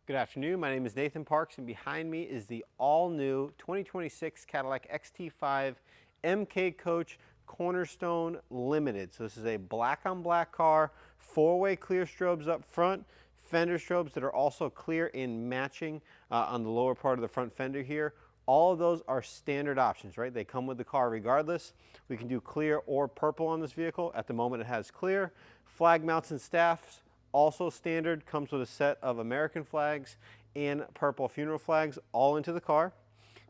Good afternoon, my name is Nathan Parks and behind me is the all-new 2026 Cadillac XT5 MK Coach Cornerstone Limited. So this is a black on black car, four-way clear strobes up front, fender strobes that are also clear in matching on the lower part of the front fender here. All of those are standard options, right? They come with the car regardless. We can do clear or purple on this vehicle. At the moment it has clear. Flag mounts and staffs, also standard, comes with a set of American flags and purple funeral flags all into the car.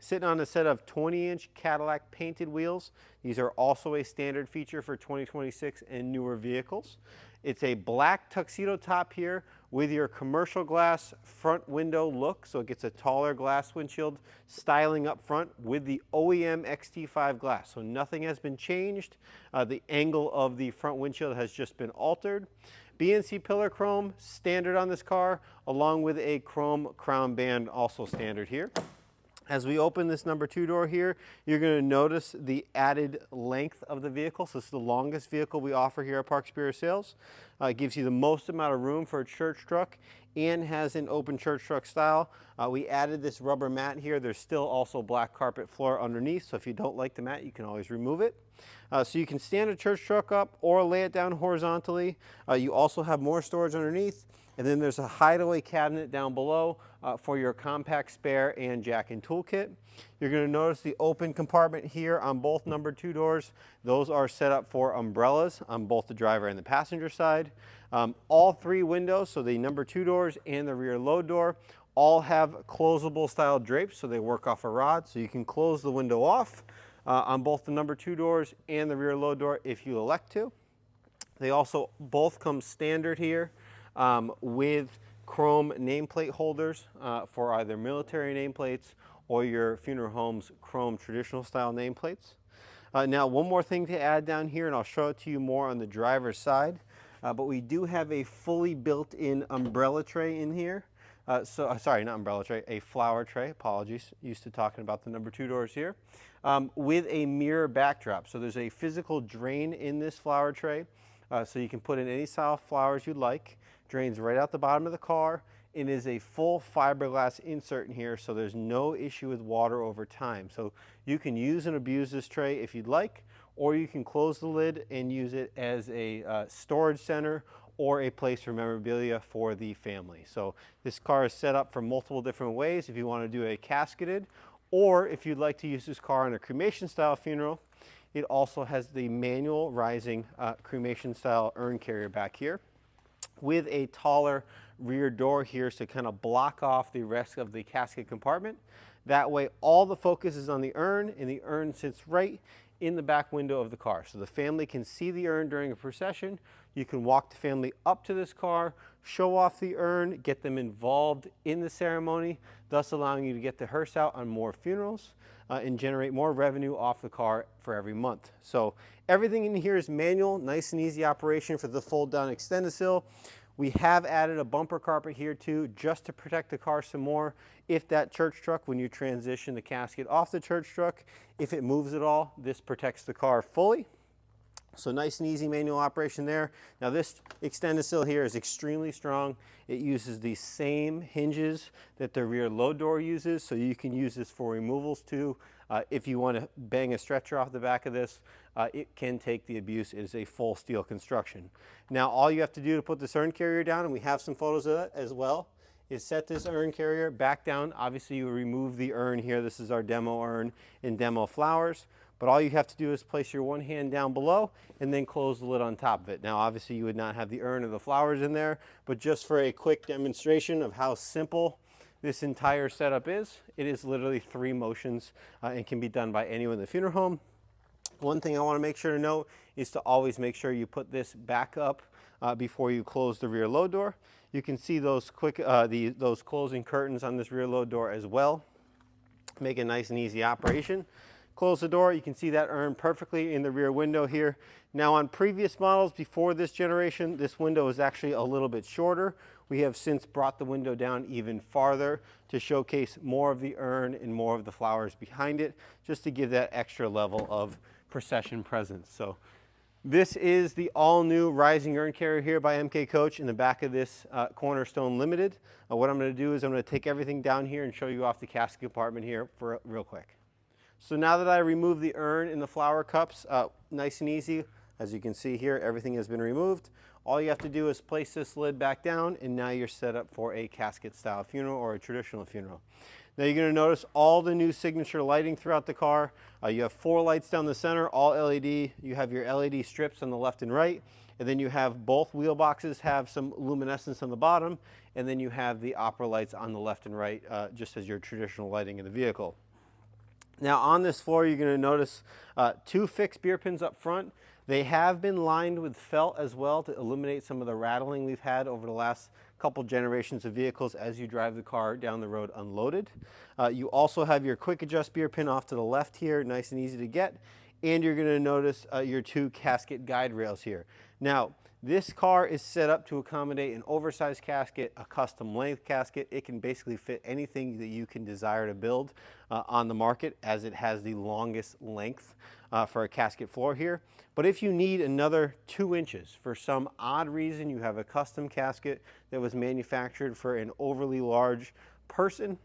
Sitting on a set of 20-inch Cadillac painted wheels. These are also a standard feature for 2026 and newer vehicles. It's a black tuxedo top here with your commercial glass front window look, so it gets a taller glass windshield styling up front with the OEM XT5 glass. So nothing has been changed. The angle of the front windshield has just been altered. BNC pillar chrome standard on this car, along with a chrome crown band also standard here. As we open this number 2 door here, you're going to notice the added length of the vehicle. So this is the longest vehicle we offer here at Parks Superior Sales. It gives you the most amount of room for a church truck and has an open church truck style. We added this rubber mat here. There's still also black carpet floor underneath, so if you don't like the mat, you can always remove it. So you can stand a church truck up or lay it down horizontally. You also have more storage underneath. And then there's a hideaway cabinet down below for your compact spare and jack and toolkit. You're going to notice the open compartment here on both number 2 doors. Those are set up for umbrellas on both the driver and the passenger side. All 3 windows, so the number 2 doors and the rear load door, all have closable style drapes, so they work off a rod. So you can close the window off on both the number 2 doors and the rear load door if you elect to. They also both come standard here. With chrome nameplate holders for either military nameplates or your funeral home's chrome traditional style nameplates. Now one more thing to add down here, and I'll show it to you more on the driver's side, but we do have a fully built-in umbrella tray in here. Sorry, not umbrella tray, a flower tray, apologies, used to talking about the number 2 doors here, with a mirror backdrop. So there's a physical drain in this flower tray, so you can put in any style of flowers you'd like. Drains right out the bottom of the car. It is a full fiberglass insert in here, so there's no issue with water over time. So you can use and abuse this tray if you'd like, or you can close the lid and use it as a storage center or a place for memorabilia for the family. So this car is set up for multiple different ways if you want to do a casketed, or if you'd like to use this car in a cremation style funeral. It also has the manual rising cremation style urn carrier back here, with a taller rear door here to kind of block off the rest of the casket compartment. That way all the focus is on the urn, and the urn sits right in the back window of the car. So the family can see the urn during a procession. You can walk the family up to this car, show off the urn, get them involved in the ceremony, thus allowing you to get the hearse out on more funerals and generate more revenue off the car for every month. So everything in here is manual, nice and easy operation for the fold down Extend-A-Sill. We have added a bumper carpet here too, just to protect the car some more. If that church truck, when you transition the casket off the church truck, if it moves at all, this protects the car fully. So nice and easy manual operation there. Now this Extend-A-Sill here is extremely strong. It uses the same hinges that the rear load door uses, so you can use this for removals too. If you want to bang a stretcher off the back of this, it can take the abuse. It is a full steel construction. Now all you have to do to put this urn carrier down, and we have some photos of that as well, is set this urn carrier back down. Obviously you remove the urn here. This is our demo urn and demo flowers. But all you have to do is place your one hand down below and then close the lid on top of it. Now obviously you would not have the urn or the flowers in there, but just for a quick demonstration of how simple this entire setup is, it is literally 3 motions and can be done by anyone in the funeral home. One thing I want to make sure to note is to always make sure you put this back up before you close the rear load door. You can see those those closing curtains on this rear load door as well. Make a nice and easy operation. Close the door, you can see that urn perfectly in the rear window here. Now on previous models before this generation, this window is actually a little bit shorter. We have since brought the window down even farther to showcase more of the urn and more of the flowers behind it, just to give that extra level of procession presence. So This is the all-new Rising Urn Carrier here by MK Coach in the back of this Cornerstone Limited. What I'm going to do is I'm going to take everything down here and show you off the casket compartment here for real quick. So now that I remove the urn and the flower cups, nice and easy, as you can see here, everything has been removed. All you have to do is place this lid back down, and now you're set up for a casket-style funeral or a traditional funeral. Now you're going to notice all the new signature lighting throughout the car. You have 4 lights down the center, all LED. You have your LED strips on the left and right, and then you have both wheel boxes have some luminescence on the bottom, and then you have the opera lights on the left and right, just as your traditional lighting in the vehicle. Now on this floor, you're going to notice 2 fixed beer pins up front. They have been lined with felt as well to eliminate some of the rattling we've had over the last couple generations of vehicles as you drive the car down the road unloaded. You also have your quick adjust beer pin off to the left here, nice and easy to get. And you're going to notice your 2 casket guide rails here. Now, this car is set up to accommodate an oversized casket, a custom length casket. It can basically fit anything that you can desire to build on the market, as it has the longest length for a casket floor here. But if you need another 2 inches for some odd reason, you have a custom casket that was manufactured for an overly large person,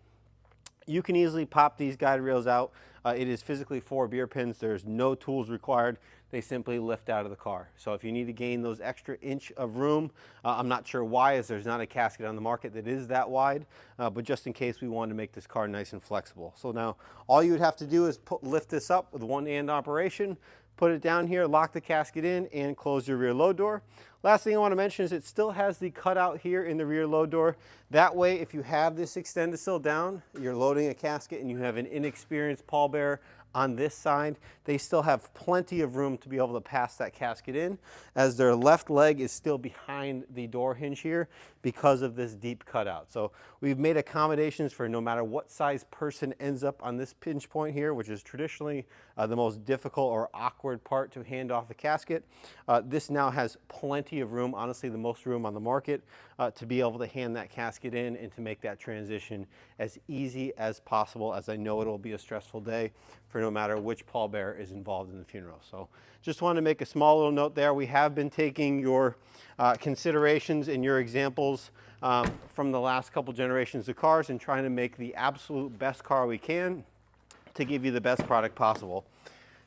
you can easily pop these guide rails out. It is physically 4 beer pins. There's no tools required. They simply lift out of the car. So if you need to gain those extra inch of room, I'm not sure why, as there's not a casket on the market that is that wide, but just in case we wanted to make this car nice and flexible. So now all you would have to do is lift this up with one-hand operation, put it down here, lock the casket in, and close your rear load door. Last thing I want to mention is it still has the cutout here in the rear load door. That way, if you have this Extend-A-Sill down, you're loading a casket and you have an inexperienced pallbearer on this side, they still have plenty of room to be able to pass that casket in, as their left leg is still behind the door hinge here because of this deep cutout. So we've made accommodations for no matter what size person ends up on this pinch point here, which is traditionally the most difficult or awkward part to hand off a casket. This now has plenty of room, honestly the most room on the market, to be able to hand that casket in and to make that transition as easy as possible, as I know it'll be a stressful day for no matter which pallbearer is involved in the funeral. So just wanted to make a small little note there. We have been taking your considerations and your examples from the last couple generations of cars and trying to make the absolute best car we can to give you the best product possible.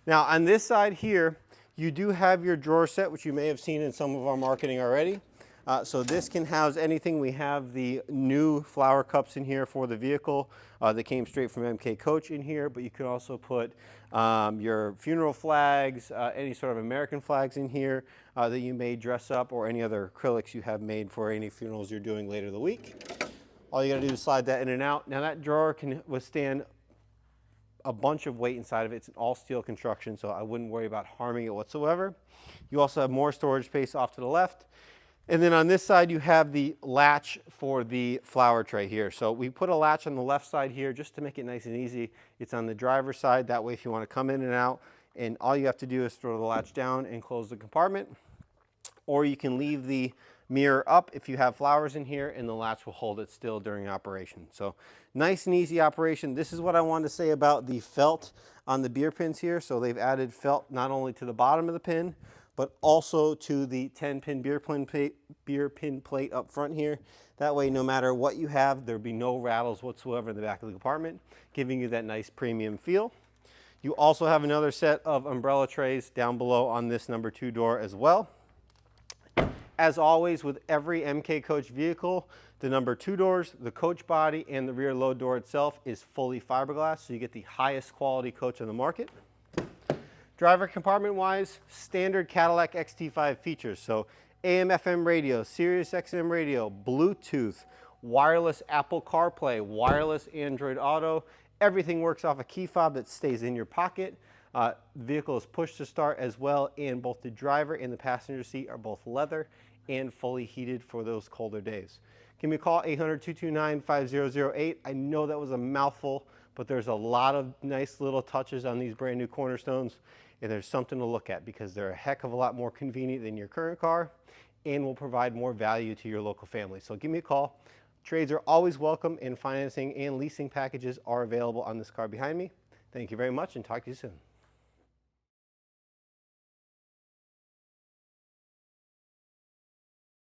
Now on this side here, you do have your drawer set, which you may have seen in some of our marketing already. So this can house anything. We have the new flower cups in here for the vehicle that came straight from MK Coach in here, but you can also put your funeral flags, any sort of American flags in here that you may dress up, or any other acrylics you have made for any funerals you're doing later in the week. All you gotta do is slide that in and out. Now that drawer can withstand a bunch of weight inside of it. It's an all steel construction, so I wouldn't worry about harming it whatsoever. You also have more storage space off to the left. And then on this side, you have the latch for the flower tray here. So we put a latch on the left side here just to make it nice and easy. It's on the driver's side. That way, if you want to come in and out, and all you have to do is throw the latch down and close the compartment. Or you can leave the mirror up if you have flowers in here, and the latch will hold it still during operation. So nice and easy operation. This is what I wanted to say about the felt on the beer pins here. So they've added felt not only to the bottom of the pin, but also to the 10-pin beer pin plate up front here. That way, no matter what you have, there'll be no rattles whatsoever in the back of the compartment, giving you that nice premium feel. You also have another set of umbrella trays down below on this number 2 door as well. As always, with every MK Coach vehicle, the number 2 doors, the coach body, and the rear load door itself is fully fiberglass, so you get the highest quality coach on the market. Driver compartment wise, standard Cadillac XT5 features. So AM FM radio, Sirius XM radio, Bluetooth, wireless Apple CarPlay, wireless Android Auto. Everything works off a key fob that stays in your pocket. Vehicle is push to start as well, and both the driver and the passenger seat are both leather and fully heated for those colder days. Give me a call, 800-229-5008. I know that was a mouthful, but there's a lot of nice little touches on these brand new Cornerstones, and there's something to look at because they're a heck of a lot more convenient than your current car and will provide more value to your local family. So give me a call. Trades are always welcome, and financing and leasing packages are available on this car behind me. Thank you very much, and talk to you soon.